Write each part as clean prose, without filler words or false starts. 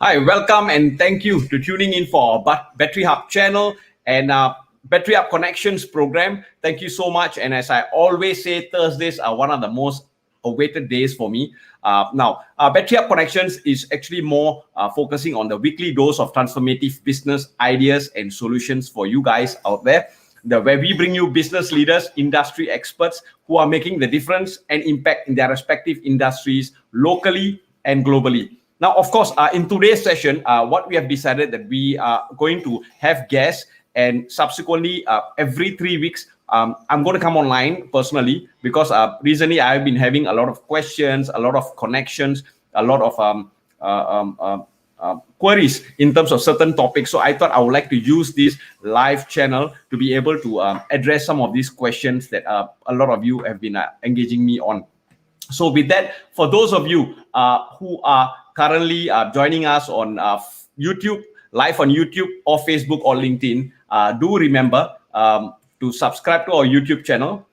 Hi, welcome and thank you to tuning in for our Bettery Hub channel and Bettery Hub Connections program. Thank you so much. And as I always say, Thursdays are one of the most awaited days for me. Bettery Hub Connections is actually more focusing on the weekly dose of transformative business ideas and solutions for you guys out there. Where we bring you business leaders, industry experts who are making the difference and impact in their respective industries locally and globally. Now, of course, in today's session, what we have decided that we are going to have guests, and subsequently every 3 weeks, I'm going to come online personally because recently I've been having a lot of questions, a lot of connections, a lot of queries in terms of certain topics. So I thought I would like to use this live channel to be able to address some of these questions that a lot of you have been engaging me on. So with that, for those of you who are currently joining us on YouTube, live on YouTube or Facebook or LinkedIn, do remember to subscribe to our YouTube channel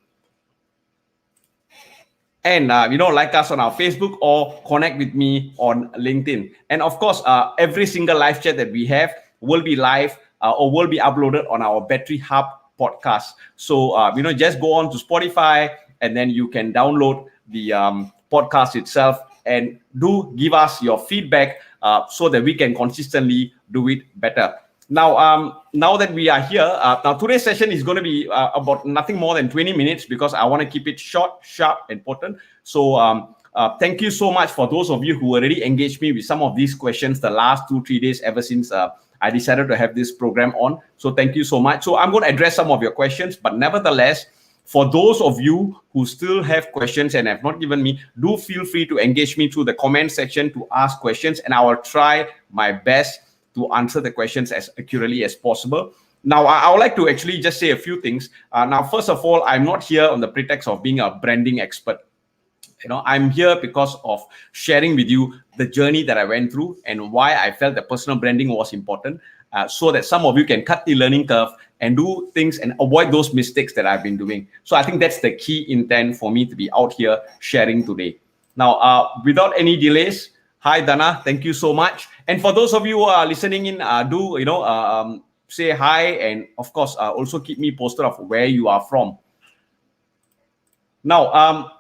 and like us on our Facebook or connect with me on LinkedIn. And of course, every single live chat that we have will be live or will be uploaded on our Bettery Hub podcast. So just go on to Spotify and then you can download the podcast itself and do give us your feedback so that we can consistently do it better. Now that we are here, now today's session is going to be about nothing more than 20 minutes because I want to keep it short, sharp, and potent. So thank you so much for those of you who already engaged me with some of these questions the last 2-3 days ever since I decided to have this program on. So thank you so much. So I'm going to address some of your questions, but nevertheless, for those of you who still have questions and have not given me, do feel free to engage me through the comment section to ask questions, and I will try my best to answer the questions as accurately as possible. Now, I would like to actually just say a few things. Now, first of all, I'm not here on the pretext of being a branding expert. I'm here because of sharing with you the journey that I went through and why I felt that personal branding was important, so that some of you can cut the learning curve and do things and avoid those mistakes that I've been doing. So I think that's the key intent for me to be out here sharing today. Now, without any delays, hi Dana, thank you so much. And for those of you who are listening in, do say hi, and of course also keep me posted of where you are from. Now,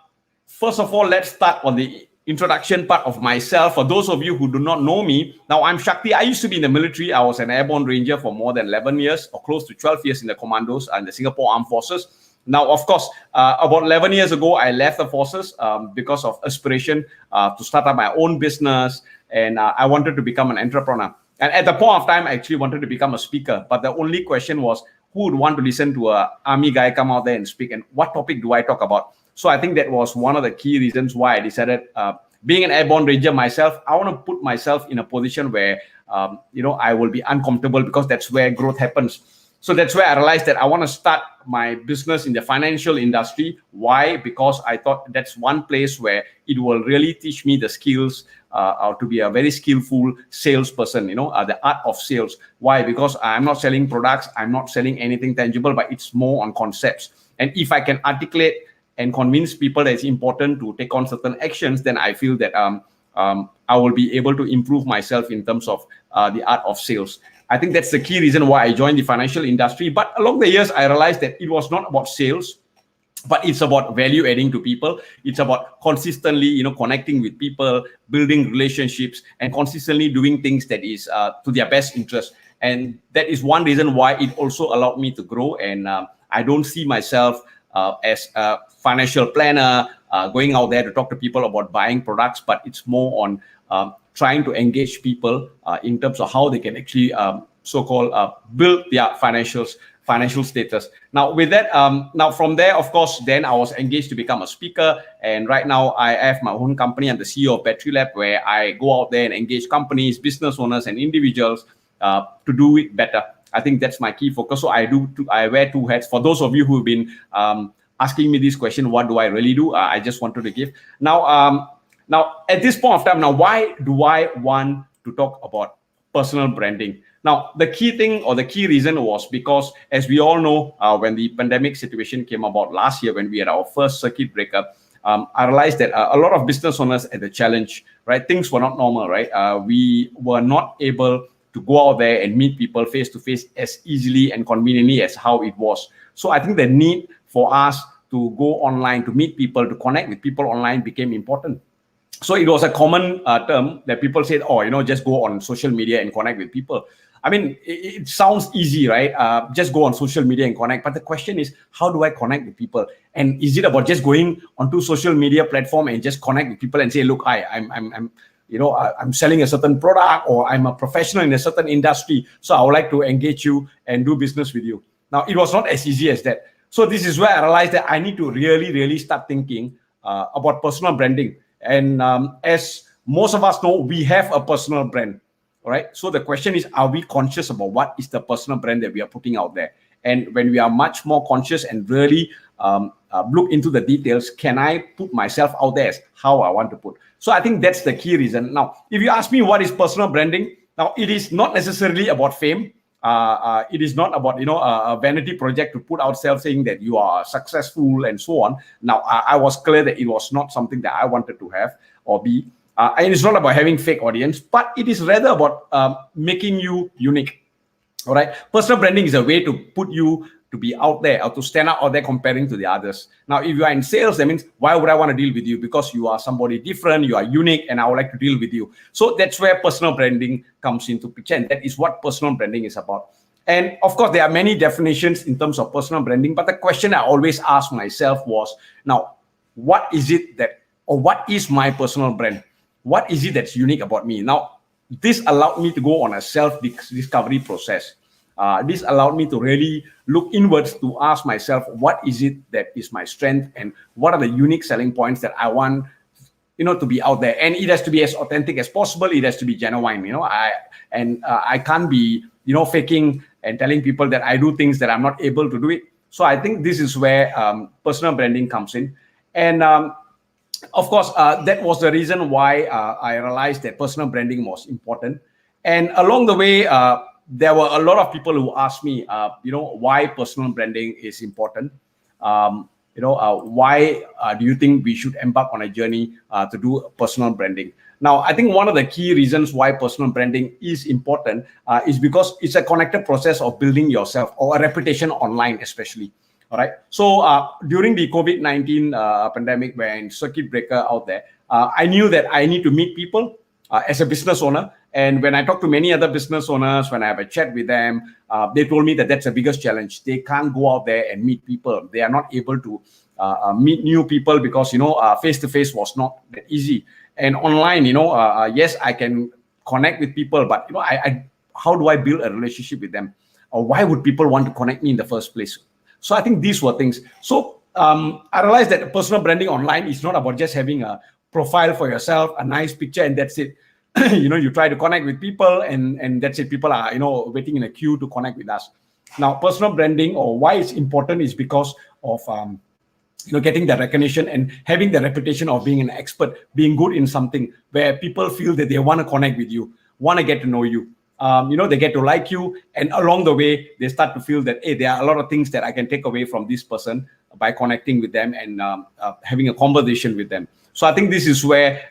first of all, let's start on the introduction part of myself. For those of you who do not know me, now I'm Shakti. I used to be in the military. I was an airborne ranger for more than 11 years or close to 12 years in the commandos and the Singapore Armed Forces. Now, of course, about 11 years ago, I left the forces because of aspiration to start up my own business, and I wanted to become an entrepreneur. And at the point of time, I actually wanted to become a speaker. But the only question was, who would want to listen to an army guy come out there and speak, and what topic do I talk about? So I think that was one of the key reasons why I decided, being an airborne ranger myself, I want to put myself in a position where, I will be uncomfortable, because that's where growth happens. So that's where I realized that I want to start my business in the financial industry. Why? Because I thought that's one place where it will really teach me the skills to be a very skillful salesperson, the art of sales. Why? Because I'm not selling products, I'm not selling anything tangible, but it's more on concepts. And if I can articulate and convince people that it's important to take on certain actions, then I feel that I will be able to improve myself in terms of the art of sales. I think that's the key reason why I joined the financial industry. But along the years, I realized that it was not about sales, but it's about value adding to people. It's about consistently, connecting with people, building relationships, and consistently doing things that is to their best interest. And that is one reason why it also allowed me to grow. And I don't see myself as a financial planner going out there to talk to people about buying products, but it's more on trying to engage people in terms of how they can actually so-called build their financial status. Now with that, now from there, of course, then I was engaged to become a speaker, and right now I have my own company. I'm the CEO of Bettery Lab, where I go out there and engage companies, business owners, and individuals to do it better. I think that's my key focus. So I wear two hats. For those of you who've been asking me this question, what do I really do? I just wanted to give. Now at this point of time, now why do I want to talk about personal branding? Now, the key thing or the key reason was because, as we all know, when the pandemic situation came about last year, when we had our first circuit breaker, I realized that a lot of business owners had the challenge, right? Things were not normal, right? We were not able to go out there and meet people face to face as easily and conveniently as how it was. So I think the need for us to go online, to meet people, to connect with people online became important. So it was a common term that people said, oh, just go on social media and connect with people. I mean, it sounds easy, right? Just go on social media and connect. But the question is, how do I connect with people? And is it about just going onto social media platform and just connect with people and say, look, I'm selling a certain product, or I'm a professional in a certain industry, so I would like to engage you and do business with you. Now, it was not as easy as that. So this is where I realized that I need to really, really start thinking about personal branding. And as most of us know, we have a personal brand, all right? So the question is, are we conscious about what is the personal brand that we are putting out there? And when we are much more conscious and really look into the details, can I put myself out there as how I want to put? So I think that's the key reason. Now, if you ask me what is personal branding, now it is not necessarily about fame. It is not about a vanity project to put ourselves saying that you are successful and so on. Now I was clear that it was not something that I wanted to have or be, and it's not about having fake audience, but it is rather about making you unique. All right, personal branding is a way to put you to be out there or to stand out there comparing to the others. Now, if you are in sales, that means why would I want to deal with you? Because you are somebody different, you are unique, and I would like to deal with you. So that's where personal branding comes into picture, and that is what personal branding is about. And of course, there are many definitions in terms of personal branding, but the question I always asked myself was, now, what is it that, or what is my personal brand? What is it that's unique about me? Now, this allowed me to go on a self-discovery process. This allowed me to really look inwards to ask myself, what is it that is my strength, and what are the unique selling points that I want, to be out there. And it has to be as authentic as possible. It has to be genuine. I can't be, faking and telling people that I do things that I'm not able to do it. So I think this is where personal branding comes in. And of course, that was the reason why I realized that personal branding was important. And along the way, there were a lot of people who asked me, why personal branding is important. Why do you think we should embark on a journey to do personal branding? Now, I think one of the key reasons why personal branding is important is because it's a connected process of building yourself or a reputation online, especially. All right. So during the COVID-19 pandemic, when circuit breaker out there, I knew that I need to meet people as a business owner. And when I talk to many other business owners, when I have a chat with them, they told me that that's the biggest challenge. They can't go out there and meet people. They are not able to meet new people because, face-to-face was not that easy. And online, yes, I can connect with people, but, how do I build a relationship with them? Or why would people want to connect me in the first place? So I think these were things. So I realized that personal branding online is not about just having a profile for yourself, a nice picture, and that's it. You try to connect with people and that's it. People are, waiting in a queue to connect with us. Now, personal branding, or why it's important, is because of, getting the recognition and having the reputation of being an expert, being good in something where people feel that they want to connect with you, want to get to know you. They get to like you, and along the way, they start to feel that, hey, there are a lot of things that I can take away from this person by connecting with them and having a conversation with them. So I think this is where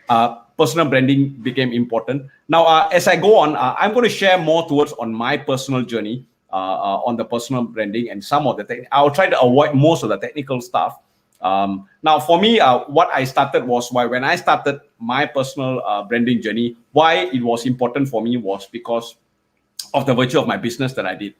personal branding became important. Now, as I go on, I'm going to share more towards on my personal journey on the personal branding and some of the I'll try to avoid most of the technical stuff. Now, for me, what I started was when I started my personal branding journey, why it was important for me was because of the virtue of my business that I did.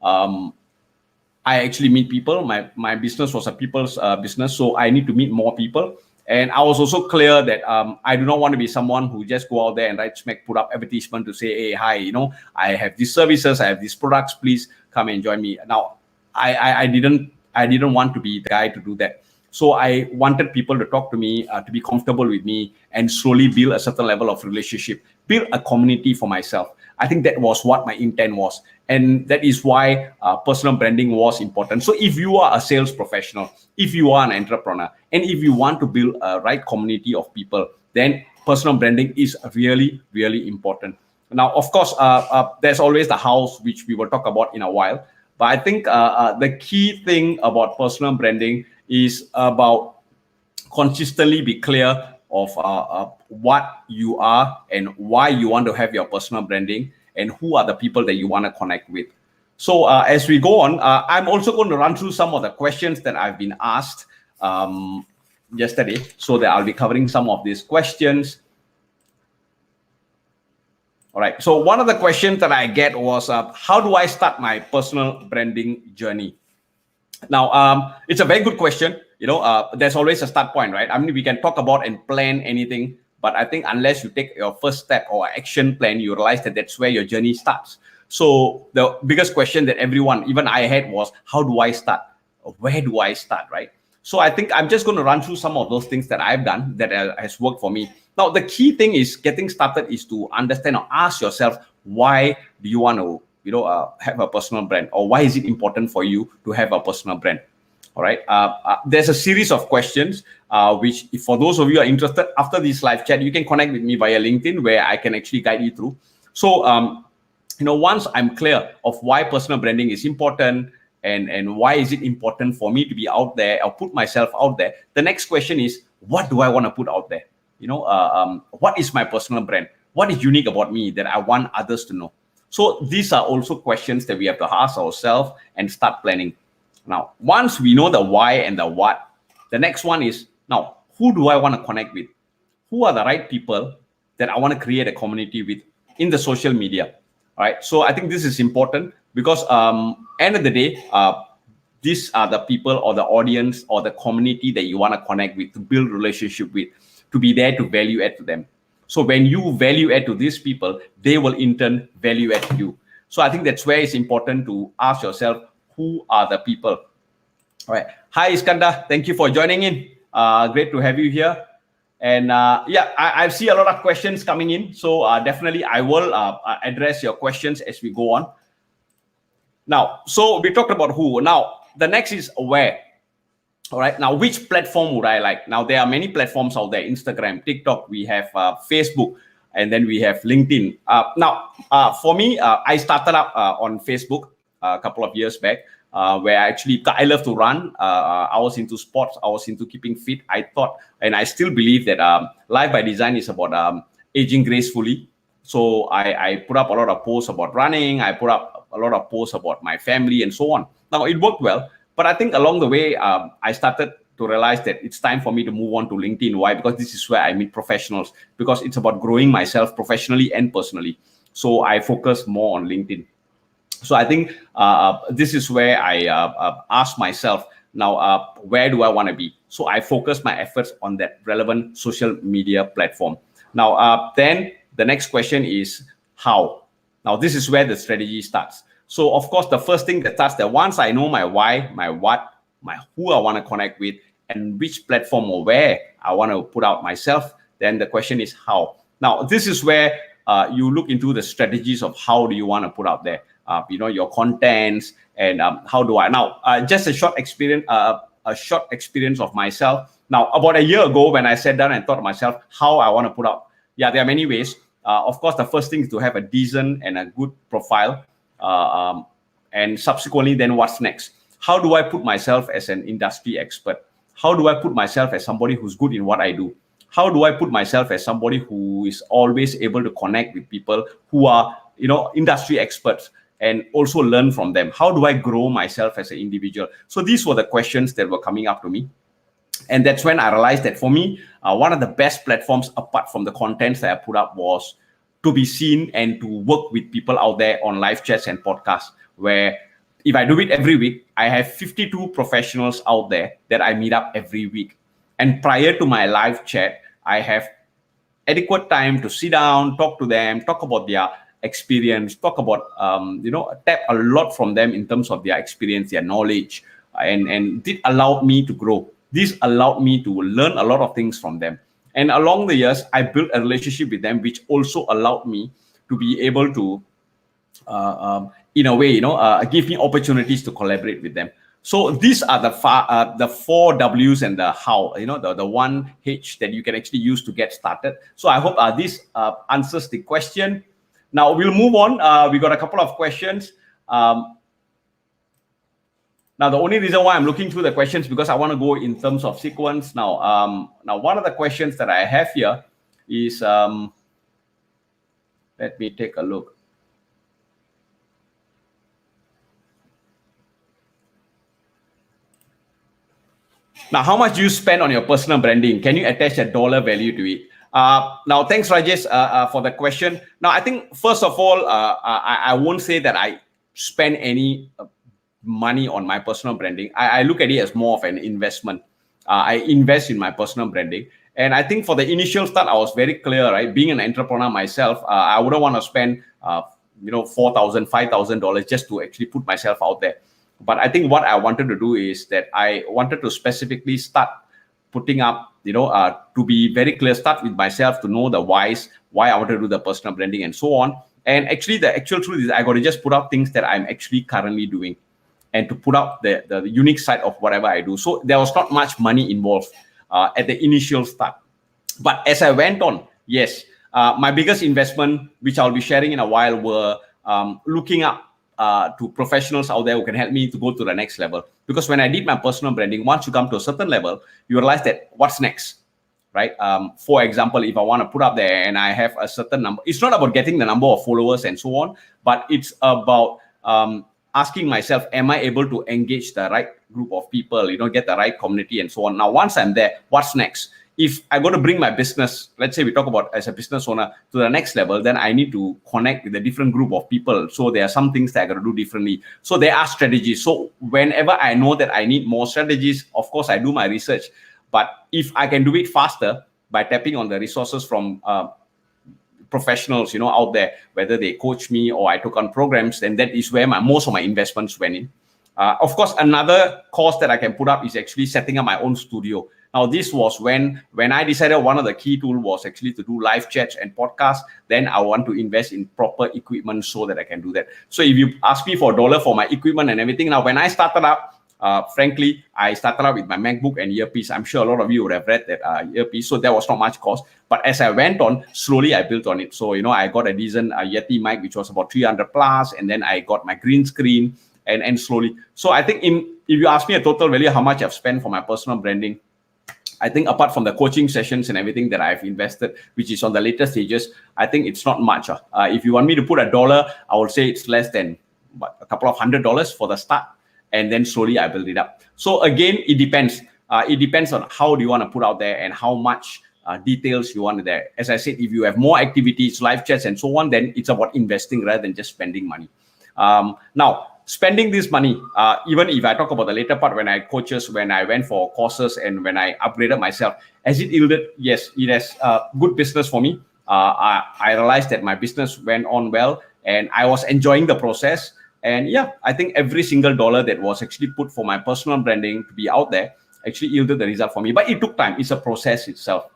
I actually meet people. My business was a people's business, so I need to meet more people. And I was also clear that I do not want to be someone who just go out there and put up advertisement to say, hey, hi, I have these services, I have these products, please come and join me. Now, I didn't want to be the guy to do that. So I wanted people to talk to me, to be comfortable with me, and slowly build a certain level of relationship, build a community for myself. I think that was what my intent was. And that is why personal branding was important. So if you are a sales professional, if you are an entrepreneur, and if you want to build a right community of people, then personal branding is really, really important. Now, of course, there's always the house, which we will talk about in a while. But I think the key thing about personal branding is about consistently be clear of what you are and why you want to have your personal branding and who are the people that you want to connect with. So as we go on, I'm also going to run through some of the questions that I've been asked yesterday, so that I'll be covering some of these questions. All right. So one of the questions that I get was, how do I start my personal branding journey? Now, it's a very good question. There's always a start point, right? I mean, we can talk about and plan anything, but I think unless you take your first step or action plan, you realize that that's where your journey starts. So the biggest question that everyone, even I had, was, how do I start? Where do I start, right? So I think I'm just going to run through some of those things that I've done that has worked for me. Now, the key thing is getting started is to understand or ask yourself, why do you want to have a personal brand, or why is it important for you to have a personal brand? All right. There's a series of questions, which if for those of you who are interested, after this live chat, you can connect with me via LinkedIn, where I can actually guide you through. So, once I'm clear of why personal branding is important, and why is it important for me to be out there or put myself out there, the next question is, what do I want to put out there? What is my personal brand? What is unique about me that I want others to know? So these are also questions that we have to ask ourselves and start planning. Now, once we know the why and the what, the next one is, now, who do I want to connect with? Who are the right people that I want to create a community with in the social media? All right. So I think this is important, because end of the day, these are the people or the audience or the community that you want to connect with, to build relationship with, to be there to value add to them. So when you value add to these people, they will in turn value add to you. So I think that's where it's important to ask yourself, who are the people? All right. Hi, Iskandar. Thank you for joining in. Great to have you here. And I see a lot of questions coming in. So definitely I will address your questions as we go on. Now, so we talked about who. Now, the next is where. All right. Now, which platform would I like? Now, there are many platforms out there: Instagram, TikTok, we have Facebook, and then we have LinkedIn. For me, I started up on Facebook a couple of years back, where I love to run. I was into sports. I was into keeping fit. I thought, and I still believe that Life by Design is about aging gracefully. So I put up a lot of posts about running. I put up a lot of posts about my family and so on. Now, it worked well. But I think along the way, I started to realize that it's time for me to move on to LinkedIn. Why? Because this is where I meet professionals, because it's about growing myself professionally and personally. So I focus more on LinkedIn. So I think this is where I ask myself, now, where do I want to be? So I focus my efforts on that relevant social media platform. Now, then the next question is how. Now, this is where the strategy starts. So, of course, the first thing that starts there, once I know my why, my what, my who I want to connect with, and which platform or where I want to put out myself, then the question is how. Now, this is where you look into the strategies of how do you want to put out there, your contents, and how do I. Now, just a short experience of myself. Now, about a year ago, when I sat down and thought to myself how I want to put out, there are many ways. Of course, the first thing is to have a decent and a good profile. And subsequently, then what's next? How do I put myself as an industry expert? How do I put myself as somebody who's good in what I do? How do I put myself as somebody who is always able to connect with people who are, industry experts, and also learn from them? How do I grow myself as an individual? So these were the questions that were coming up to me. And that's when I realized that for me, one of the best platforms, apart from the contents that I put up, was to be seen and to work with people out there on live chats and podcasts, where if I do it every week, I have 52 professionals out there that I meet up every week. And prior to my live chat, I have adequate time to sit down, talk to them, talk about their experience, talk about, tap a lot from them in terms of their experience, their knowledge, and it allowed me to grow. This allowed me to learn a lot of things from them. And along the years, I built a relationship with them, which also allowed me to be able to, in a way, give me opportunities to collaborate with them. So these are the 4 W's and the how, the 1 H that you can actually use to get started. So I hope this answers the question. Now we'll move on. We got a couple of questions. Now, the only reason why I'm looking through the questions because I want to go in terms of sequence. Now, one of the questions that I have here is, let me take a look. Now, how much do you spend on your personal branding? Can you attach a dollar value to it? Now, thanks, Rajesh, for the question. Now, I think, first of all, I won't say that I spend any money on my personal branding. I look at it as more of an investment. I invest in my personal branding. And I think for the initial start, I was very clear, right? Being an entrepreneur myself, I wouldn't want to spend, $4,000, $5,000 just to actually put myself out there. But I think what I wanted to do is that I wanted to specifically start putting up, to be very clear, start with myself to know the whys, why I want to do the personal branding and so on. And actually, the actual truth is I got to just put out things that I'm actually currently doing and to put out the unique side of whatever I do. So there was not much money involved at the initial start. But as I went on, yes, my biggest investment, which I'll be sharing in a while, were looking up to professionals out there who can help me to go to the next level. Because when I did my personal branding, once you come to a certain level, you realize that what's next, right? For example, if I want to put up there and I have a certain number, it's not about getting the number of followers and so on, but it's about asking myself, am I able to engage the right group of people, get the right community and so on. Now, once I'm there, what's next? If I got to bring my business, let's say we talk about as a business owner, to the next level, then I need to connect with a different group of people. So there are some things that I got to do differently. So there are strategies. So whenever I know that I need more strategies, of course, I do my research. But if I can do it faster by tapping on the resources from professionals, out there, whether they coach me or I took on programs, then that is where most of my investments went in. Of course, another cost that I can put up is actually setting up my own studio. Now, this was when I decided one of the key tools was actually to do live chats and podcasts. Then I want to invest in proper equipment so that I can do that. So if you ask me for $1 for my equipment and everything, now when I started up, frankly, I started out with my MacBook and earpiece. I'm sure a lot of you would have read that earpiece, so there was not much cost. But as I went on, slowly I built on it. So, I got a decent Yeti mic, which was about 300 plus, and then I got my green screen, and slowly. So I think if you ask me a total value, how much I've spent for my personal branding, I think apart from the coaching sessions and everything that I've invested, which is on the later stages, I think it's not much. If you want me to put $1, I would say it's less than a couple of $100 for the start. And then slowly I build it up. So again, it depends. It depends on how do you want to put out there and how much details you want there. As I said, if you have more activities, live chats and so on, then it's about investing rather than just spending money. Now, spending this money, even if I talk about the later part when I coaches, when I went for courses and when I upgraded myself, has it yielded? Yes, it has good business for me. I realized that my business went on well and I was enjoying the process. And yeah, I think every single dollar that was actually put for my personal branding to be out there actually yielded the result for me. But it took time. It's a process itself.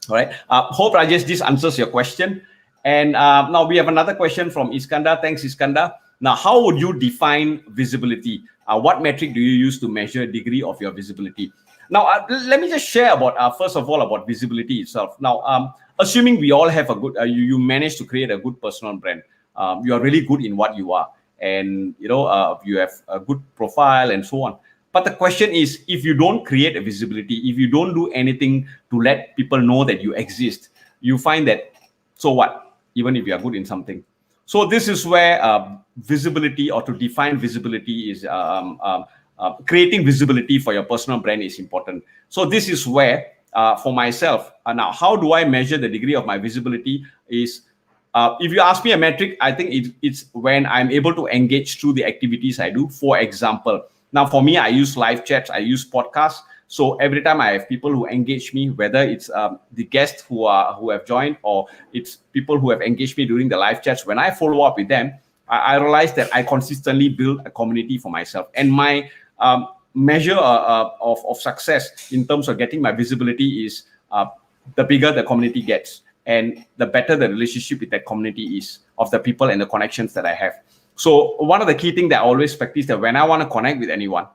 All right. Hope, Rajesh, this answers your question. And now we have another question from Iskandar. Thanks, Iskandar. Now, how would you define visibility? What metric do you use to measure degree of your visibility? Now, let me just share about, first of all, about visibility itself. Now, assuming we all have a good, you manage to create a good personal brand. You are really good in what you are. And, you have a good profile and so on. But the question is, if you don't create a visibility, if you don't do anything to let people know that you exist, you find that, so what? Even if you are good in something. So this is where visibility, or to define visibility, is creating visibility for your personal brand is important. So this is where, for myself, now how do I measure the degree of my visibility is, if you ask me a metric, I think it's when I'm able to engage through the activities I do. For example, now for me, I use live chats, I use podcasts. So every time I have people who engage me, whether it's the guests who have joined, or it's people who have engaged me during the live chats, when I follow up with them, I realize that I consistently build a community for myself. And my measure of success in terms of getting my visibility is the bigger the community gets, and the better the relationship with that community is, of the people and the connections that I have. So one of the key things that I always practice, that when I want to connect with anyone,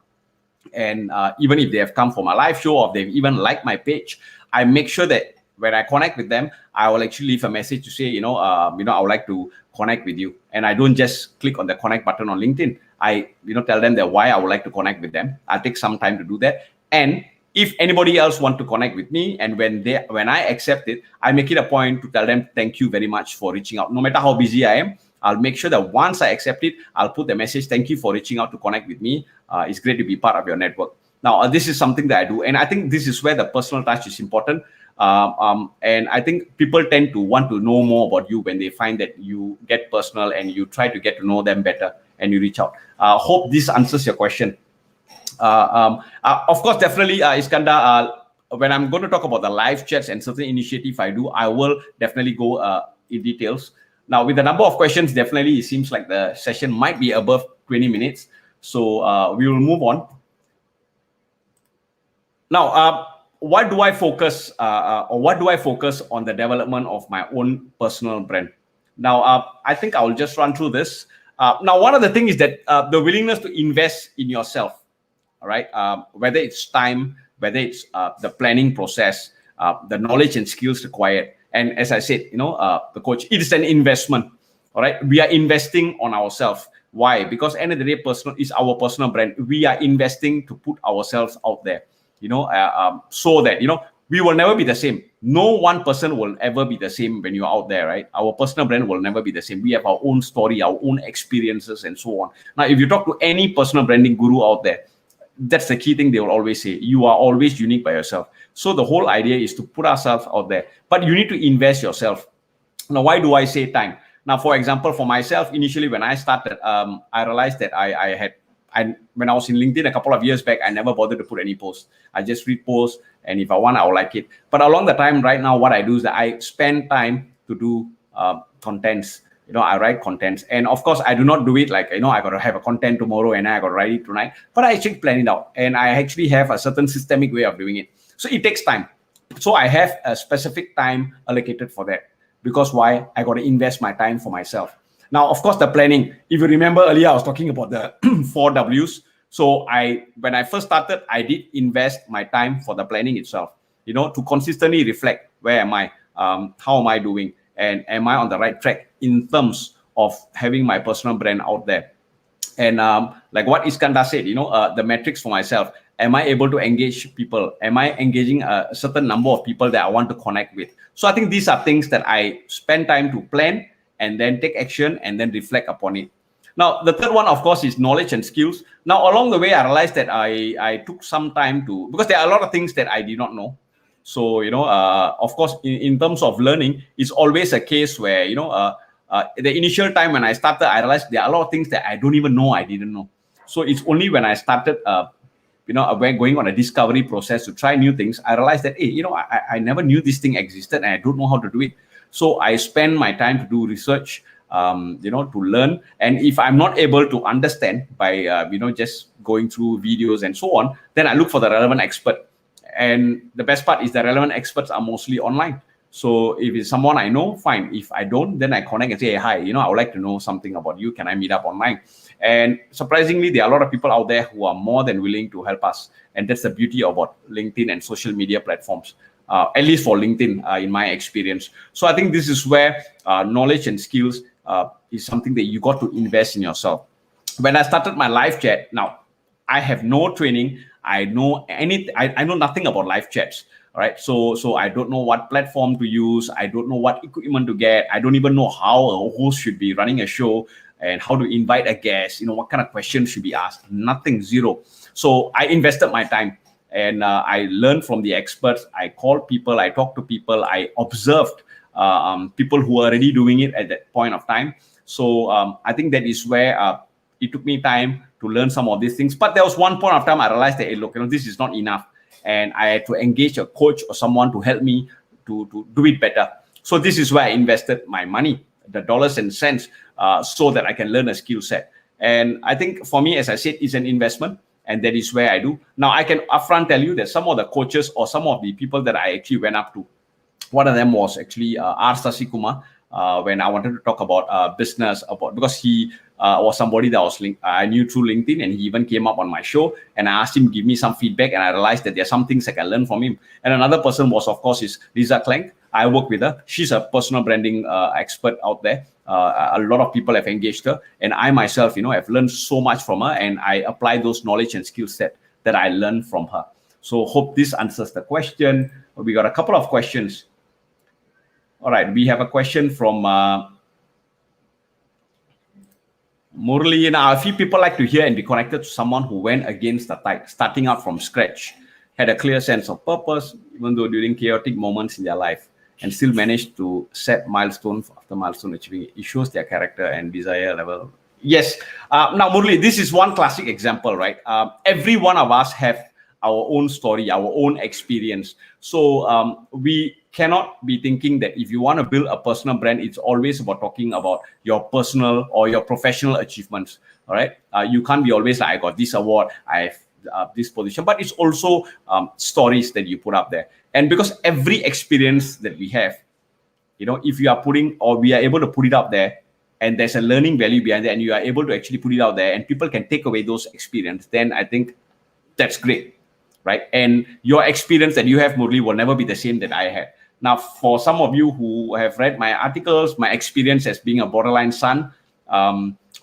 and even if they have come for my live show or they've even liked my page, I make sure that when I connect with them, I will actually leave a message to say, I would like to connect with you. And I don't just click on the connect button on LinkedIn. I tell them that why I would like to connect with them. I'll take some time to do that. And if anybody else want to connect with me, and when I accept it, I make it a point to tell them thank you very much for reaching out. No matter how busy I am, I'll make sure that once I accept it, I'll put the message, thank you for reaching out to connect with me. It's great to be part of your network. Now, this is something that I do. And I think this is where the personal touch is important. And I think people tend to want to know more about you when they find that you get personal and you try to get to know them better and you reach out. Hope this answers your question. Of course, definitely, Iskandar, when I'm going to talk about the live chats and certain initiative I do, I will definitely go in details. Now, with the number of questions, definitely it seems like the session might be above 20 minutes. So we will move on. Now, what do I focus on the development of my own personal brand? Now, I think I will just run through this. Now, one of the things is that the willingness to invest in yourself, all right? Whether it's time, whether it's the planning process, the knowledge and skills required. And as I said, the coach, it is an investment, all right? We are investing on ourselves. Why? Because end of the day, personal is our personal brand. We are investing to put ourselves out there, so that, we will never be the same. No one person will ever be the same when you're out there, right? Our personal brand will never be the same. We have our own story, our own experiences, and so on. Now, if you talk to any personal branding guru out there, that's the key thing they will always say. You are always unique by yourself. So the whole idea is to put ourselves out there. But you need to invest yourself. Now, why do I say time? Now, for example, for myself, initially when I started, I realized that when I was in LinkedIn a couple of years back, I never bothered to put any posts. I just read posts, and if I want, I will like it. But along the time, right now, what I do is that I spend time to do contents. I write contents, and of course, I do not do it like I got to have a content tomorrow and I got to write it tonight. But I actually plan it out, and I actually have a certain systemic way of doing it. So it takes time. So I have a specific time allocated for that. Because why? I got to invest my time for myself. Now, of course, the planning. If you remember earlier, I was talking about the 4 Ws. So when I first started, I did invest my time for the planning itself, to consistently reflect, where am I? How am I doing? And am I on the right track in terms of having my personal brand out there? And like what Iskandar said, the metrics for myself. Am I able to engage people? Am I engaging a certain number of people that I want to connect with? So I think these are things that I spend time to plan and then take action and then reflect upon it. Now, the third one, of course, is knowledge and skills. Now, along the way, I realized that I took some time because there are a lot of things that I did not know. So, of course, in terms of learning, it's always a case where, the initial time when I started, I realized there are a lot of things that I don't even know I didn't know. So it's only when I started, going on a discovery process to try new things, I realized that, hey, I never knew this thing existed and I don't know how to do it. So I spend my time to do research, to learn. And if I'm not able to understand by, just going through videos and so on, then I look for the relevant expert. And the best part is the relevant experts are mostly online. So if it's someone I know, fine. If I don't, then I connect and say, hey, hi, I would like to know something about you. Can I meet up online? And surprisingly, there are a lot of people out there who are more than willing to help us. And that's the beauty about LinkedIn and social media platforms, at least for LinkedIn, in my experience. So I think this is where knowledge and skills is something that you got to invest in yourself. When I started my live chat, now I have no training. I know nothing about live chats. All right. So I don't know what platform to use. I don't know what equipment to get. I don't even know how a host should be running a show and how to invite a guest, what kind of questions should be asked. Nothing, zero. So I invested my time and I learned from the experts. I called people, I talked to people, I observed people who are already doing it at that point of time. So I think that is where it took me time to learn some of these things. But there was one point of time I realized that, hey, look, this is not enough. And I had to engage a coach or someone to help me to do it better. So this is where I invested my money, the dollars and cents, so that I can learn a skill set. And I think for me, as I said, it's an investment, and that is where I do. Now, I can upfront tell you that some of the coaches or some of the people that I actually went up to, one of them was actually R. Sasikumar, when I wanted to talk about business, because he was somebody that I knew through LinkedIn, and he even came up on my show, and I asked him to give me some feedback, and I realized that there are some things I can learn from him. And another person was, of course, is Lisa Klenk. I work with her. She's a personal branding expert out there. A lot of people have engaged her, and I myself, have learned so much from her, and I apply those knowledge and skill set that I learned from her. So hope this answers the question. We got a couple of questions. All right, we have a question from Murli. Now, a few people like to hear and be connected to someone who went against the tide, starting out from scratch, had a clear sense of purpose, even though during chaotic moments in their life, and still managed to set milestone after milestone achieving. It shows their character and desire level. Yes. Now, Murli, this is one classic example, right? Every one of us have our own story, our own experience. So we cannot be thinking that if you want to build a personal brand, it's always about talking about your personal or your professional achievements. All right. You can't be always like, I got this award, I have this position, but it's also stories that you put up there. And because every experience that we have, if you are putting, or we are able to put it up there, and there's a learning value behind it, and you are able to actually put it out there, and people can take away those experiences, then I think that's great, right? And your experience that you have, Murli, will never be the same that I had. Now, for some of you who have read my articles, my experience as being a borderline son,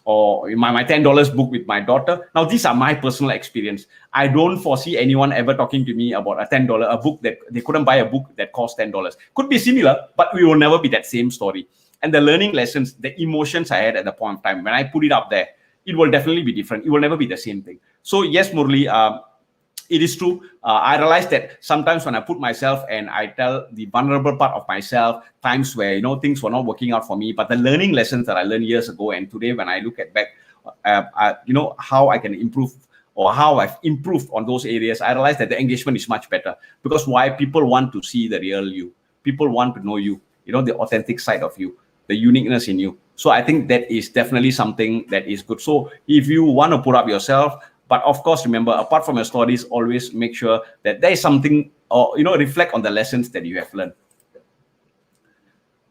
or my $10 book with my daughter. Now, these are my personal experience. I don't foresee anyone ever talking to me about a book that they couldn't buy a book that cost $10. Could be similar, but we will never be that same story. And the learning lessons, the emotions I had at the point of time, when I put it up there, it will definitely be different. It will never be the same thing. So yes, Murli, it is true. I realized that sometimes when I put myself and I tell the vulnerable part of myself, times where, things were not working out for me, but the learning lessons that I learned years ago, and today when I look back, how I can improve or how I've improved on those areas, I realized that the engagement is much better. Because why? People want to see the real you. People want to know you, the authentic side of you, the uniqueness in you. So I think that is definitely something that is good. So if you want to put up yourself, but of course, remember, apart from your stories, always make sure that there is something, or reflect on the lessons that you have learned.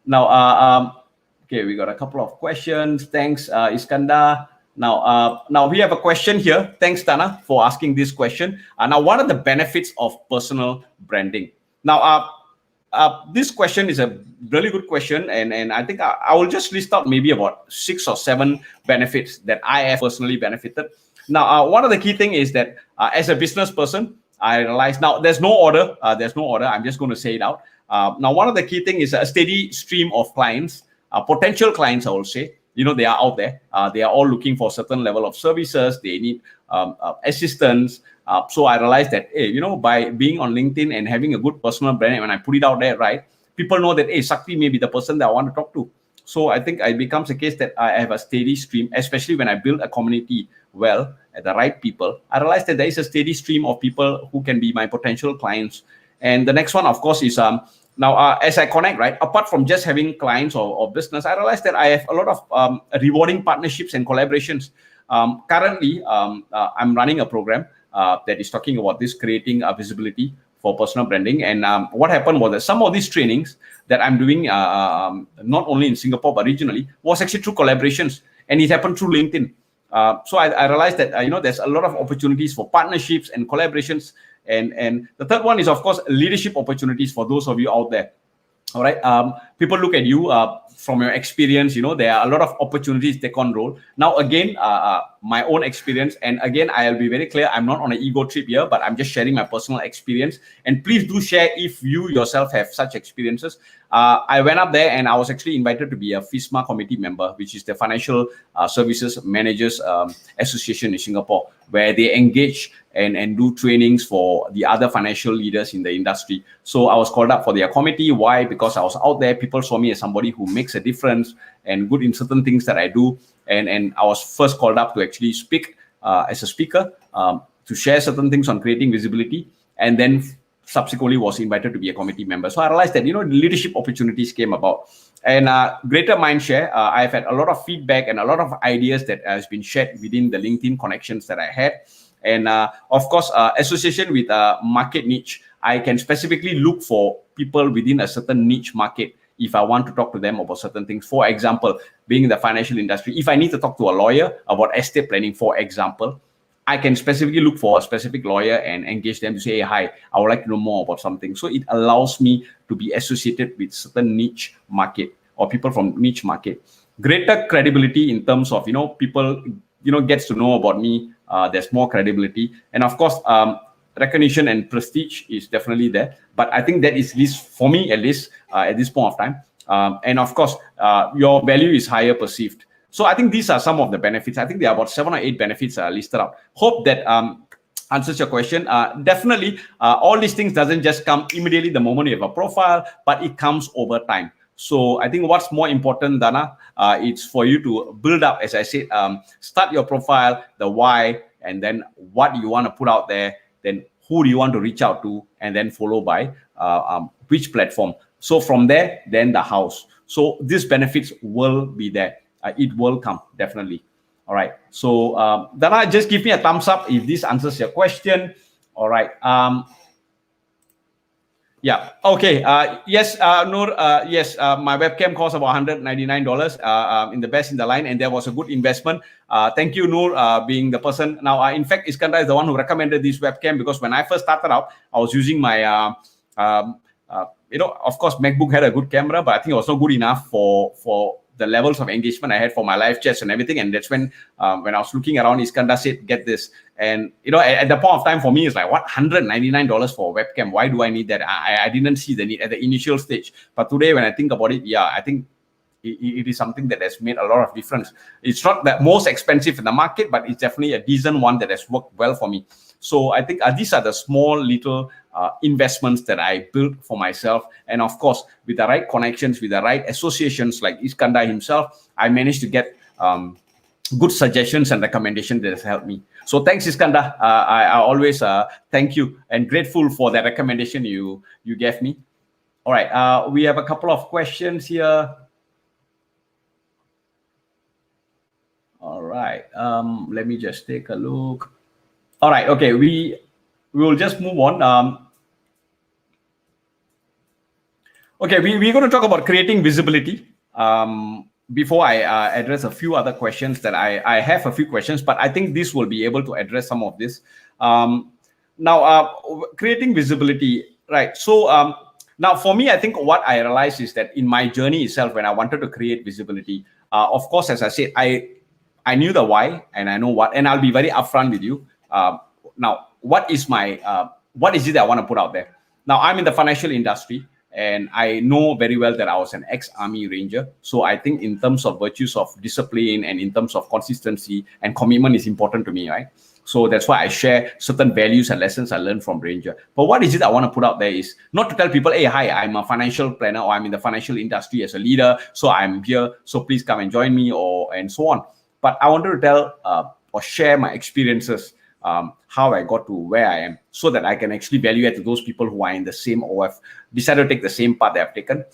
Now, okay, we got a couple of questions. Thanks, Iskandar. Now we have a question here. Thanks, Tana, for asking this question. Now, what are the benefits of personal branding? Now, this question is a really good question, and I think I will just list out maybe about 6 or 7 benefits that I have personally benefited. Now, one of the key things is that as a business person, I realized, now there's no order. I'm just going to say it out. Now, one of the key things is a steady stream of clients, potential clients, I will say. They are out there. They are all looking for a certain level of services. They need assistance. So I realized that, hey, by being on LinkedIn and having a good personal brand, and when I put it out there, right, people know that, hey, Sakthi may be the person that I want to talk to. So I think it becomes a case that I have a steady stream, especially when I build a community well at the right people. I realized that there is a steady stream of people who can be my potential clients. And the next one, of course, is now as I connect, right, apart from just having clients or business, I realized that I have a lot of rewarding partnerships and collaborations. Currently, I'm running a program that is talking about this, creating visibility for personal branding. And what happened was that some of these trainings that I'm doing, not only in Singapore, but regionally, was actually through collaborations. And it happened through LinkedIn. So I realized that, there's a lot of opportunities for partnerships and collaborations. And the third one is, of course, leadership opportunities for those of you out there. All right. People look at you from your experience. There are a lot of opportunities take on role. Now, again, my own experience. And again, I'll be very clear. I'm not on an ego trip here, but I'm just sharing my personal experience. And please do share if you yourself have such experiences. I went up there and I was actually invited to be a FISMA committee member, which is the Financial Services Managers Association in Singapore, where they engage and do trainings for the other financial leaders in the industry. So I was called up for their committee. Why? Because I was out there. People saw me as somebody who makes a difference and good in certain things that I do. And I was first called up to actually speak as a speaker, to share certain things on creating visibility. And then subsequently was invited to be a committee member. So I realized that, leadership opportunities came about. And greater mind share, I've had a lot of feedback and a lot of ideas that has been shared within the LinkedIn connections that I had. And of course, association with a market niche, I can specifically look for people within a certain niche market if I want to talk to them about certain things. For example, being in the financial industry, if I need to talk to a lawyer about estate planning, for example, I can specifically look for a specific lawyer and engage them to say, hey, hi, I would like to know more about something. So it allows me to be associated with certain niche market or people from niche market. Greater credibility in terms of, people, gets to know about me. There's more credibility. And of course, recognition and prestige is definitely there. But I think that is least for me, at least at this point of time. And of course, your value is higher perceived. So I think these are some of the benefits. I think there are about 7 or 8 benefits listed out. Hope that answers your question. Definitely, all these things doesn't just come immediately the moment you have a profile, but it comes over time. So I think what's more important, Dana, it's for you to build up, as I said, start your profile, the why, and then what you want to put out there, then who do you want to reach out to, and then follow by which platform. So from there, then the house. So these benefits will be there. It will come, definitely. All right. So Dana, just give me a thumbs up if this answers your question. All right. Yeah. Okay. Yes, Noor. Yes, my webcam cost about $199 in the best in the line, and there was a good investment. Thank you, Noor, being the person. Now, in fact, Iskandar is the one who recommended this webcam, because when I first started out, I was using my, of course, MacBook had a good camera, but I think it was not good enough for the levels of engagement I had for my live chats and everything. And that's when I was looking around, Iskandar said, get this. And, at the point of time for me, it's like, what, $199 for a webcam? Why do I need that? I didn't see the need at the initial stage. But today, when I think about it, yeah, I think it is something that has made a lot of difference. It's not the most expensive in the market, but it's definitely a decent one that has worked well for me. So I think these are the small little investments that I built for myself. And of course, with the right connections, with the right associations like Iskandar himself, I managed to get good suggestions and recommendations that has helped me. So thanks, Iskandar. I always thank you and grateful for the recommendation you gave me. All right, we have a couple of questions here. All right, let me just take a look. All right, okay, we will just move on. Okay, we're going to talk about creating visibility. Before I address a few other questions that I have a few questions, but I think this will be able to address some of this. Now, creating visibility, right? So now for me, I think what I realized is that in my journey itself, when I wanted to create visibility, of course, as I said, I knew the why and I know what, and I'll be very upfront with you. Now, what is it that I want to put out there? Now, I'm in the financial industry, and I know very well that I was an ex-Army Ranger. So I think in terms of virtues of discipline and in terms of consistency and commitment is important to me, right? So that's why I share certain values and lessons I learned from Ranger. But what is it I want to put out there is not to tell people, hey, hi, I'm a financial planner, or I'm in the financial industry as a leader, so I'm here, so please come and join me, and so on. But I wanted to tell or share my experiences, how I got to where I am, so that I can actually value add to those people who are in the same or have decided to take the same path they have taken.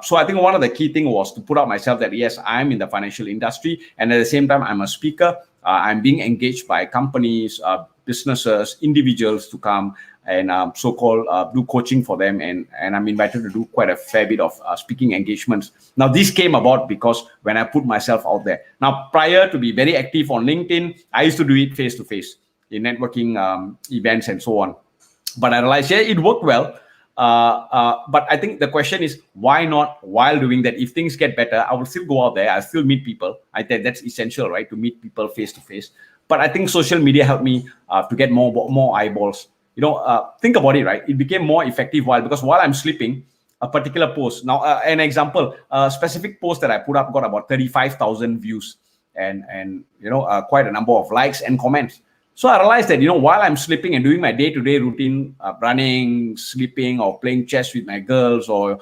So I think one of the key things was to put out myself that, yes, I'm in the financial industry, and at the same time, I'm a speaker. I'm being engaged by companies, businesses, individuals to come and so-called do coaching for them. And I'm invited to do quite a fair bit of speaking engagements. Now, this came about because when I put myself out there. Now, prior to be very active on LinkedIn, I used to do it face-to-face in networking events and so on. But I realized, yeah, it worked well. But I think the question is, why not while doing that? If things get better, I will still go out there. I still meet people. I think that's essential, right? To meet people face to face. But I think social media helped me to get more eyeballs. Think about it, right? It became more effective because while I'm sleeping, a particular post. Now, an example, a specific post that I put up got about 35,000 views and quite a number of likes and comments. So I realized that, while I'm sleeping and doing my day-to-day routine, running, sleeping, or playing chess with my girls, or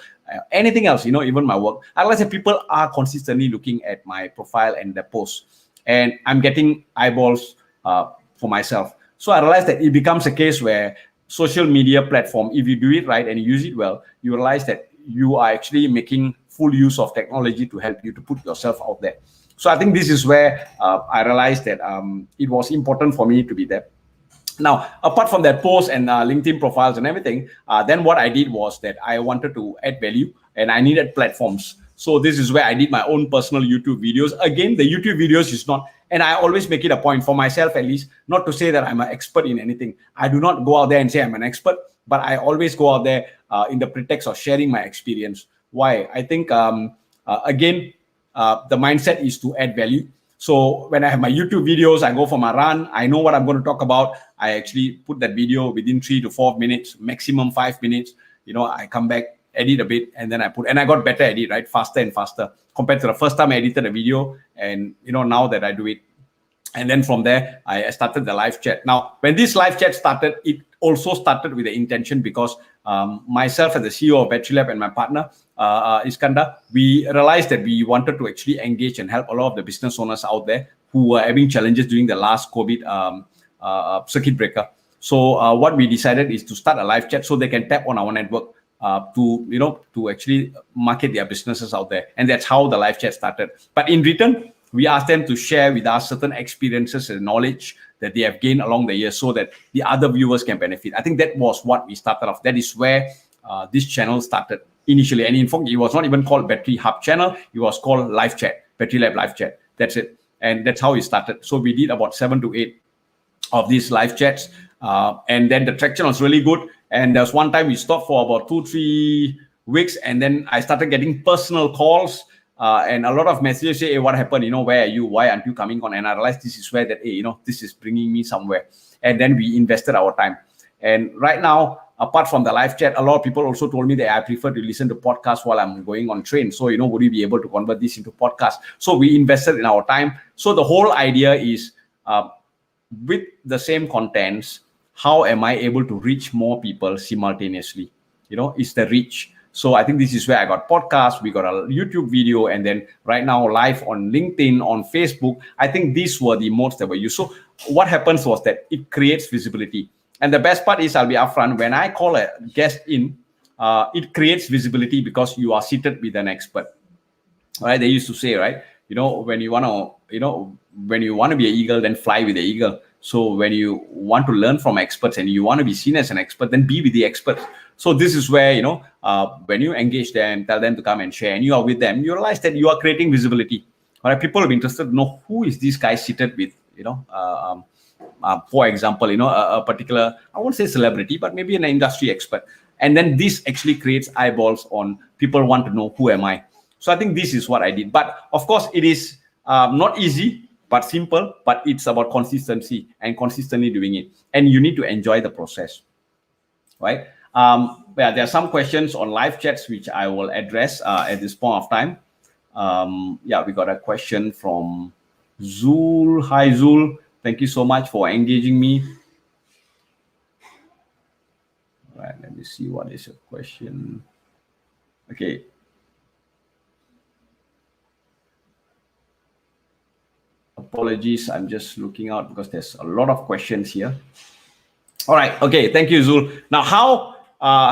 anything else, even my work, I realized that people are consistently looking at my profile and the posts, and I'm getting eyeballs for myself. So I realized that it becomes a case where social media platform, if you do it right and you use it well, you realize that you are actually making full use of technology to help you to put yourself out there. So I think this is where I realized that it was important for me to be there. Now, apart from that post and LinkedIn profiles and everything, then what I did was that I wanted to add value and I needed platforms. So this is where I did my own personal YouTube videos. Again, the YouTube videos is not, and I always make it a point for myself at least, not to say that I'm an expert in anything. I do not go out there and say I'm an expert, but I always go out there in the pretext of sharing my experience. Why? I think, again, the mindset is to add value. So when I have my YouTube videos, I go for my run, I know what I'm going to talk about. I actually put that video within 3 to 4 minutes, maximum 5 minutes. I come back, edit a bit, and then I got better at it, right? Faster and faster compared to the first time I edited a video. And, now that I do it. And then from there, I started the live chat. Now, when this live chat started, it also started with the intention because myself as the CEO of Bettery and my partner, Iskandar, we realized that we wanted to actually engage and help a lot of the business owners out there who were having challenges during the last COVID circuit breaker. So what we decided is to start a live chat so they can tap on our network to actually market their businesses out there. And that's how the live chat started. But in return, we asked them to share with us certain experiences and knowledge that they have gained along the years so that the other viewers can benefit. I think that was what we started off. That is where this channel started initially. And in fact, it was not even called Bettery Hub channel. It was called Live Chat, Bettery Lab Live Chat. That's it. And that's how it started. So we did about 7 to 8 of these live chats. And then the traction was really good. And there was one time we stopped for about 2-3 weeks. And then I started getting personal calls. And a lot of messages say, hey, what happened? Where are you? Why aren't you coming on? And I realized this is where that, hey, this is bringing me somewhere. And then we invested our time. And right now, apart from the live chat, a lot of people also told me that I prefer to listen to podcasts while I'm going on train. So, would we be able to convert this into podcasts? So we invested in our time. So the whole idea is with the same contents, how am I able to reach more people simultaneously? It's the reach. So I think this is where I got podcasts, we got a YouTube video, and then right now live on LinkedIn, on Facebook. I think these were the modes that were used. So what happens was that it creates visibility. And the best part is, I'll be upfront, when I call a guest in, it creates visibility because you are seated with an expert. Right? They used to say, right? When you want to be an eagle, then fly with the eagle. So when you want to learn from experts and you want to be seen as an expert, then be with the experts. So this is where, when you engage them, tell them to come and share, and you are with them, you realize that you are creating visibility. All right, people will be interested to know who is this guy seated with, for example, a particular, I won't say celebrity, but maybe an industry expert. And then this actually creates eyeballs on people want to know who am I. So I think this is what I did. But of course, it is not easy, but simple, but it's about consistency and consistently doing it. And you need to enjoy the process, right? There are some questions on live chats, which I will address at this point of time. We got a question from Zul. Hi, Zul. Thank you so much for engaging me. All right, let me see what is your question. Okay. Apologies, I'm just looking out because there's a lot of questions here. All right, okay, thank you, Zul. Now, how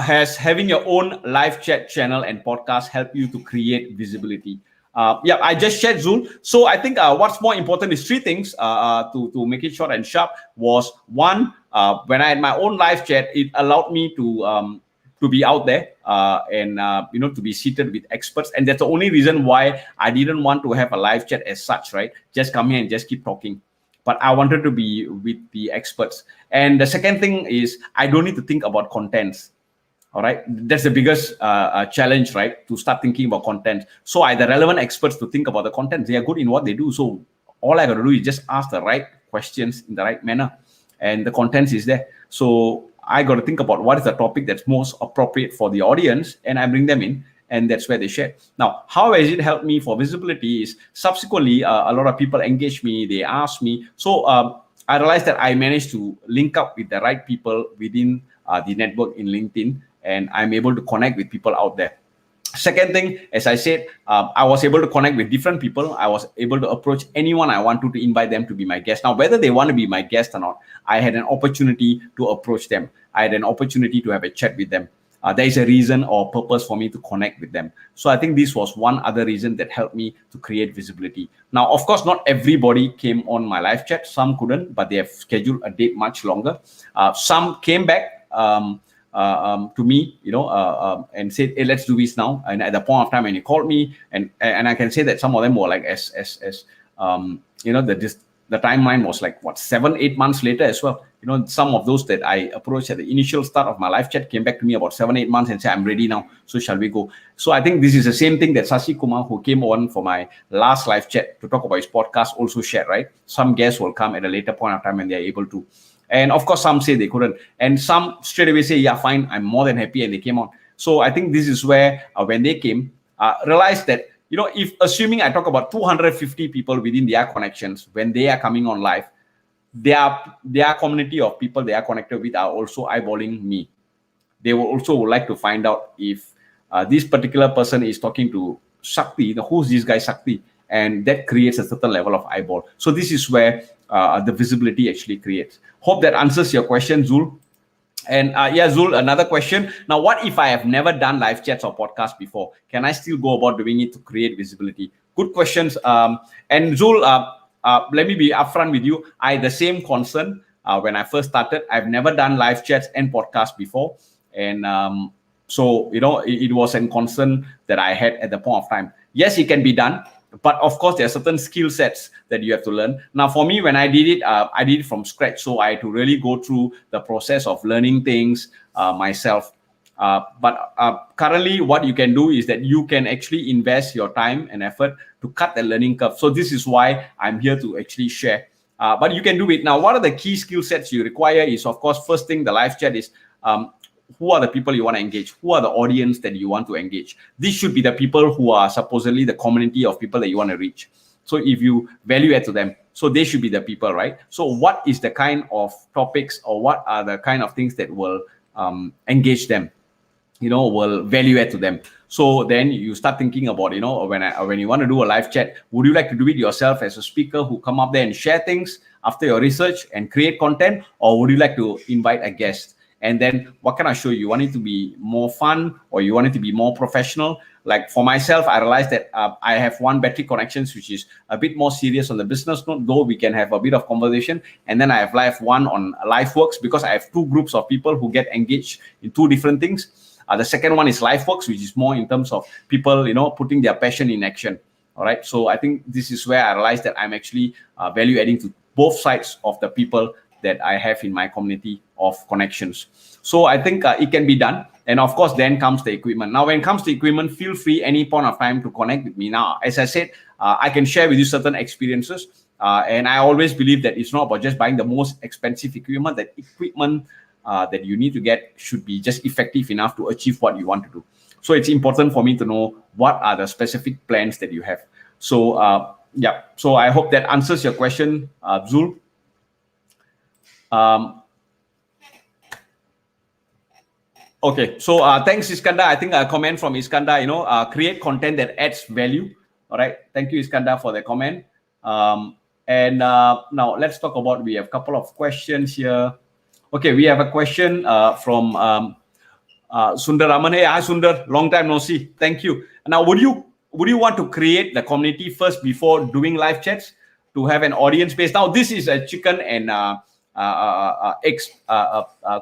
has having your own live chat channel and podcast helped you to create visibility? I just shared, Zul. So I think what's more important is 3 things to make it short and sharp. Was one, when I had my own live chat, it allowed me to be out there and to be seated with experts. And that's the only reason why I didn't want to have a live chat as such, right? Just come here and just keep talking. But I wanted to be with the experts. And the second thing is I don't need to think about contents. All right, that's the biggest challenge, right? To start thinking about content. So I the relevant experts to think about the content. They are good in what they do. So all I got to do is just ask the right questions in the right manner, and the content is there. So I got to think about what is the topic that's most appropriate for the audience, and I bring them in, and that's where they share. Now, how has it helped me for visibility is subsequently a lot of people engage me. They ask me. So I realized that I managed to link up with the right people within the network in LinkedIn. And I'm able to connect with people out there. Second thing, as I said, I was able to connect with different people. I was able to approach anyone I wanted to invite them to be my guest. Now, whether they want to be my guest or not, I had an opportunity to approach them. I had an opportunity to have a chat with them. There is a reason or purpose for me to connect with them. So I think this was one other reason that helped me to create visibility. Now, of course, not everybody came on my live chat. Some couldn't, but they have scheduled a date much longer. Some came back. to me, and said, "Hey, let's do this now." And at the point of time when he called me, and I can say that some of them were like the timeline was like what 7-8 months later as well. Some of those that I approached at the initial start of my live chat came back to me about 7-8 months and said, "I'm ready now. So shall we go?" So I think this is the same thing that Sashi Kumar, who came on for my last live chat to talk about his podcast, also shared, right? Some guests will come at a later point of time when they're able to. And of course, some say they couldn't. And some straight away say, "Yeah, fine, I'm more than happy." And they came on. So I think this is where, when they came, realized that, if assuming I talk about 250 people within their connections, when they are coming on live, their community of people they are connected with are also eyeballing me. They will also like to find out if this particular person is talking to Shakti, who's this guy Shakti? And that creates a certain level of eyeball. So this is where the visibility actually creates. Hope that answers your question, Zul. And yeah, Zul, another question. Now, what if I have never done live chats or podcasts before? Can I still go about doing it to create visibility? Good questions. And Zul, let me be upfront with you. I had the same concern when I first started. I've never done live chats and podcasts before. And so, it was a concern that I had at the point of time. Yes, it can be done. But of course, there are certain skill sets that you have to learn. Now, for me, when I did it from scratch. So I had to really go through the process of learning things myself. But currently, what you can do is that you can actually invest your time and effort to cut the learning curve. So this is why I'm here to actually share. But you can do it. Now, what are the key skill sets you require is, of course, first thing, the live chat is who are the people you want to engage? Who are the audience that you want to engage? These should be the people who are supposedly the community of people that you want to reach. So if you value add to them, so they should be the people, right? So what is the kind of topics or what are the kind of things that will engage them, will value add to them? So then you start thinking about, when you want to do a live chat, would you like to do it yourself as a speaker who come up there and share things after your research and create content? Or would you like to invite a guest? And then what can I show you? You want it to be more fun or you want it to be more professional? Like for myself, I realized that I have one Bettery Connections, which is a bit more serious on the business note, though we can have a bit of conversation. And then I have live one on LifeWorks because I have two groups of people who get engaged in two different things. The second one is LifeWorks, which is more in terms of people, putting their passion in action. All right. So I think this is where I realized that I'm actually value adding to both sides of the people that I have in my community of connections. So I think it can be done. And of course, then comes the equipment. Now, when it comes to equipment, feel free any point of time to connect with me. Now, as I said, I can share with you certain experiences. And I always believe that it's not about just buying the most expensive equipment. That equipment that you need to get should be just effective enough to achieve what you want to do. So it's important for me to know what are the specific plans that you have. So yeah, so I hope that answers your question, Zul. Okay, so thanks, Iskandar. I think a comment from Iskandar, create content that adds value. All right, thank you, Iskandar, for the comment. And now let's talk about, we have a couple of questions here. Okay, we have a question from Sundar Raman. Hey, hi, Sundar, long time no see. Thank you. Now, would you want to create the community first before doing live chats to have an audience base? Now, this is a chicken and eggs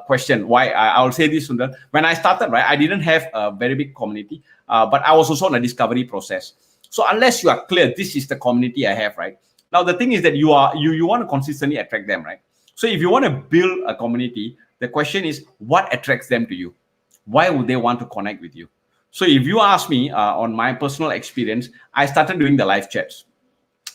question. Why? I will say this, Sundar. When I started, right, I didn't have a very big community, but I was also on a discovery process. So unless you are clear, this is the community I have, right? Now, the thing is that you want to consistently attract them, right? So if you want to build a community, the question is, what attracts them to you? Why would they want to connect with you? So if you ask me on my personal experience, I started doing the live chats.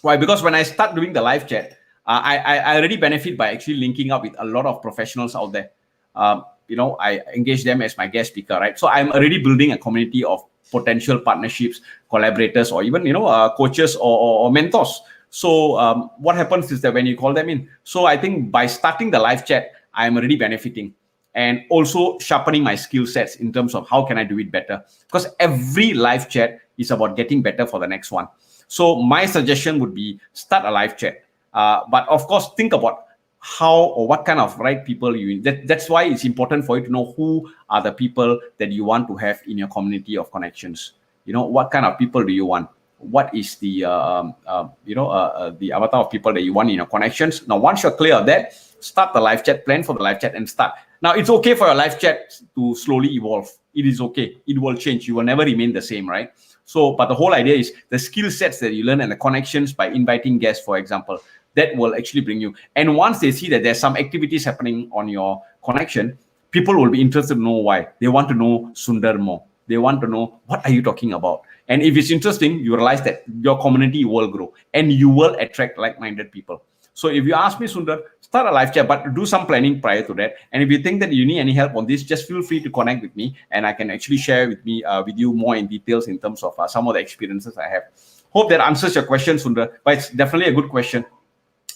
Why? Because when I start doing the live chat, I already benefit by actually linking up with a lot of professionals out there. I engage them as my guest speaker, right? So I'm already building a community of potential partnerships, collaborators, or even, coaches or mentors. So what happens is that when you call them in, so I think by starting the live chat, I'm already benefiting and also sharpening my skill sets in terms of how can I do it better? Because every live chat is about getting better for the next one. So my suggestion would be start a live chat. But of course, think about how or what kind of right people you. That's why it's important for you to know who are the people that you want to have in your community of connections. What kind of people do you want? What is the the avatar of people that you want in your connections? Now, once you're clear of that, start the live chat, plan for the live chat, and start. Now, it's okay for your live chat to slowly evolve. It is okay. It will change. You will never remain the same, right? So, but the whole idea is the skill sets that you learn and the connections by inviting guests, for example, that will actually bring you. And once they see that there's some activities happening on your connection, people will be interested to know why. They want to know Sundar more. They want to know, what are you talking about? And if it's interesting, you realize that your community will grow and you will attract like-minded people. So if you ask me, Sundar, start a live chat, but do some planning prior to that. And if you think that you need any help on this, just feel free to connect with me, and I can actually share with you more in details in terms of some of the experiences I have. Hope that answers your question, Sundar. But it's definitely a good question,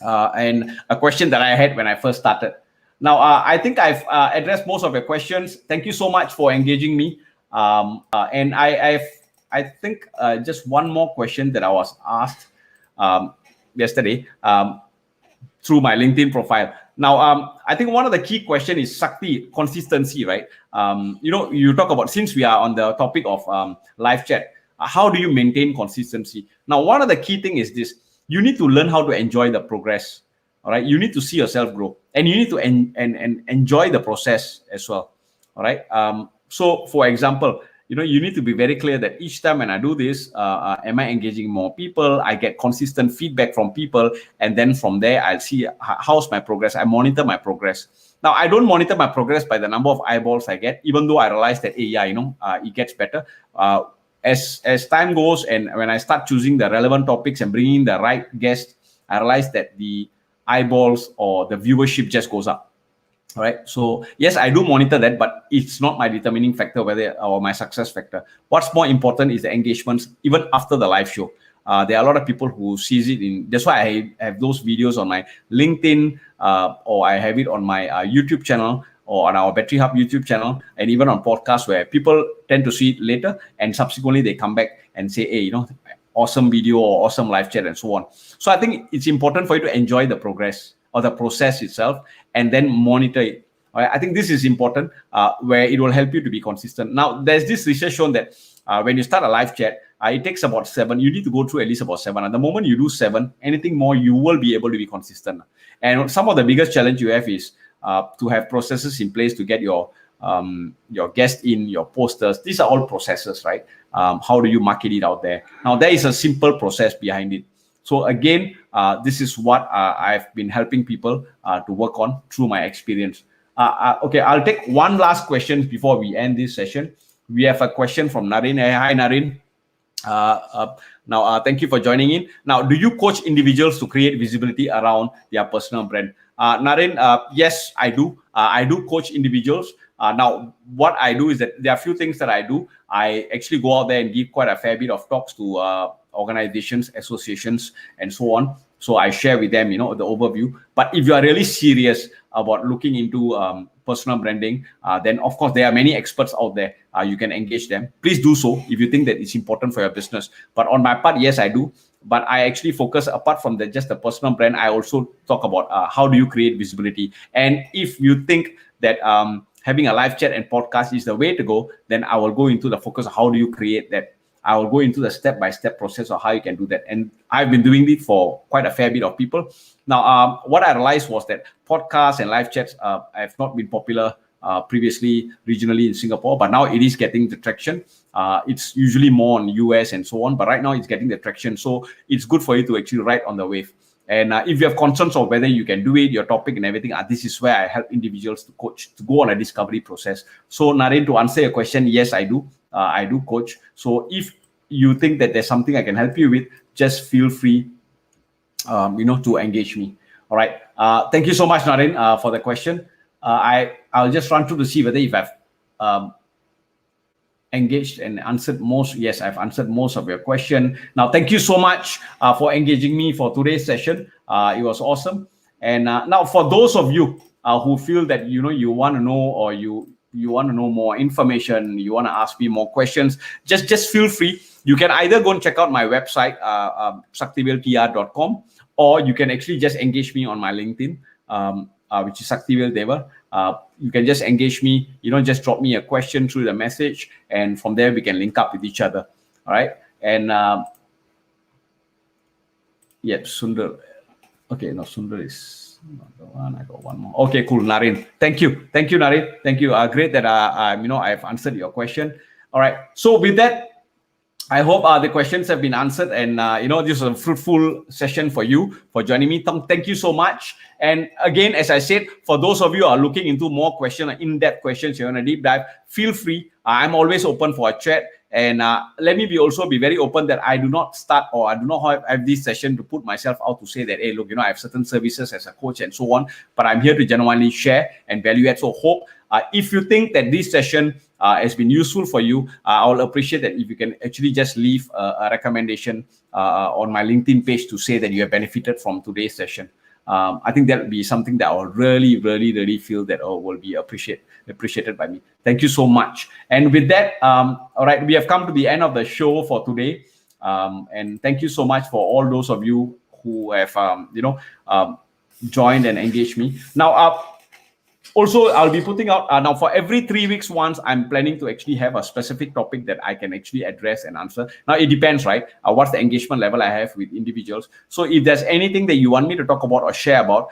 and a question that I had when I first started. Now, I think I've addressed most of your questions. Thank you so much for engaging me. And I think just one more question that I was asked yesterday through my LinkedIn profile. Now, I think one of the key questions is Shakti, consistency, right? You talk about, since we are on the topic of live chat, how do you maintain consistency? Now, one of the key things is this: you need to learn how to enjoy the progress. All right, you need to see yourself grow, and you need to enjoy the process as well. All right. So, for example, you need to be very clear that each time when I do this, am I engaging more people? I get consistent feedback from people, and then from there I'll see how's my progress. I monitor my progress. Now, I don't monitor my progress by the number of eyeballs I get, even though I realize that it gets better as time goes, and when I start choosing the relevant topics and bringing the right guests, I realize that the eyeballs or the viewership just goes up. All right. So yes, I do monitor that, but it's not my determining factor or my success factor. What's more important is the engagements, even after the live show. There are a lot of people who sees it that's why I have those videos on my LinkedIn, or I have it on my YouTube channel, or on our Bettery Hub YouTube channel, and even on podcasts, where people tend to see it later and subsequently they come back and say, hey, awesome video or awesome live chat and so on. So I think it's important for you to enjoy the progress or the process itself, and then monitor it. I think this is important, where it will help you to be consistent. Now, there's this research shown that when you start a live chat, it takes about 7. You need to go through at least about 7. At the moment you do 7, anything more, you will be able to be consistent. And some of the biggest challenge you have is to have processes in place to get your guest in, your posters. These are all processes, right? How do you market it out there? Now, there is a simple process behind it. So again, this is what I've been helping people to work on through my experience. Okay, I'll take one last question before we end this session. We have a question from Naren. Hi, Naren. Now, thank you for joining in. Now, do you coach individuals to create visibility around their personal brand? Naren, yes, I do. I do coach individuals. Now, what I do is that there are a few things that I do. I actually go out there and give quite a fair bit of talks to organizations, associations, and so on. So I share with them, the overview. But if you are really serious about looking into personal branding, then of course there are many experts out there. You can engage them. Please do so if you think that it's important for your business. But on my part, yes, I do. But I actually focus, apart from just the personal brand, I also talk about how do you create visibility. And if you think that having a live chat and podcast is the way to go, then I will go into the focus of how do you create that. I will go into the step-by-step process of how you can do that. And I've been doing it for quite a fair bit of people. Now, what I realized was that podcasts and live chats have not been popular previously regionally in Singapore, but now it is getting the traction. It's usually more on US and so on, but right now it's getting the traction. So it's good for you to actually ride on the wave. And if you have concerns of whether you can do it, your topic and everything, this is where I help individuals to coach, to go on a discovery process. So Naren, to answer your question, yes, I do. I do coach. So if you think that there's something I can help you with, just feel free, to engage me. All right. Thank you so much, Naren, for the question. I'll just run through to see whether if I've engaged and answered most. Yes, I've answered most of your question. Now, thank you so much for engaging me for today's session. It was awesome. And now, for those of you who feel that you want to know, or you want to know more information, you want to ask me more questions, just feel free. You can either go and check out my website, sakthiveltr.com, or you can actually just engage me on my LinkedIn, which is Sakthivel Thevar. You can just engage me, just drop me a question through the message, and from there we can link up with each other. All right. And Sundar. Okay, no, Sundar is not the one. I got one more. Okay, cool, Narin. Thank you, Narin. Thank you. Great that I've answered your question. All right. So with that, I hope the questions have been answered, and this is a fruitful session for you for joining me. Thank you so much. And again, as I said, for those of you who are looking into more questions, in-depth questions, you want a deep dive, feel free. I'm always open for a chat. And let me also be very open that I do not start, or I do not have this session to put myself out to say that, hey, look, I have certain services as a coach and so on. But I'm here to genuinely share and value add. So hope if you think that this session has been useful for you, I'll appreciate that if you can actually just leave a recommendation on my LinkedIn page to say that you have benefited from today's session. I think that would be something that I will really feel that will be appreciated by me. Thank you so much. And with that, all right, we have come to the end of the show for today. And thank you so much for all those of you who have joined and engaged me. Now, also, I'll be putting out now for every 3 weeks once, I'm planning to actually have a specific topic that I can actually address and answer. Now, it depends, right? What's the engagement level I have with individuals. So if there's anything that you want me to talk about or share about,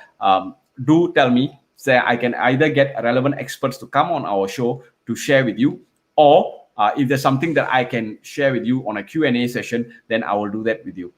do tell me. So I can either get relevant experts to come on our show to share with you, or if there's something that I can share with you on a Q&A session, then I will do that with you.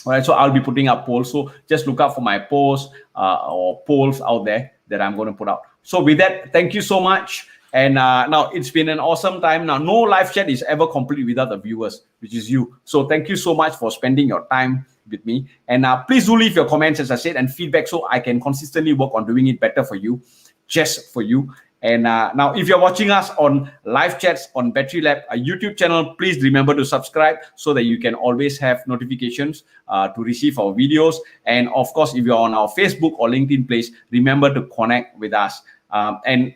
All right, so I'll be putting up polls. So just look out for my posts or polls out there that I'm going to put out. So with that, thank you so much. And now it's been an awesome time. Now, no live chat is ever complete without the viewers, which is you. So thank you so much for spending your time with me. And please do leave your comments, as I said, and feedback so I can consistently work on doing it better for you, just for you. And now, if you're watching us on live chats on Bettery Lab, a YouTube channel, please remember to subscribe so that you can always have notifications to receive our videos. And of course, if you're on our Facebook or LinkedIn page, remember to connect with us. And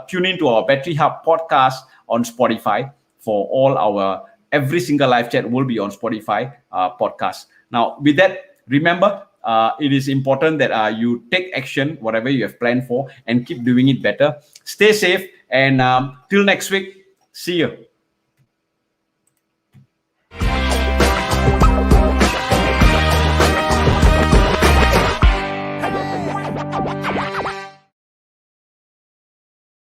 tune into our Bettery Hub podcast on Spotify for all our every single live chat will be on Spotify podcast. Now, with that, remember. It is important that you take action, whatever you have planned for, and keep doing it better. Stay safe, and till next week, see you.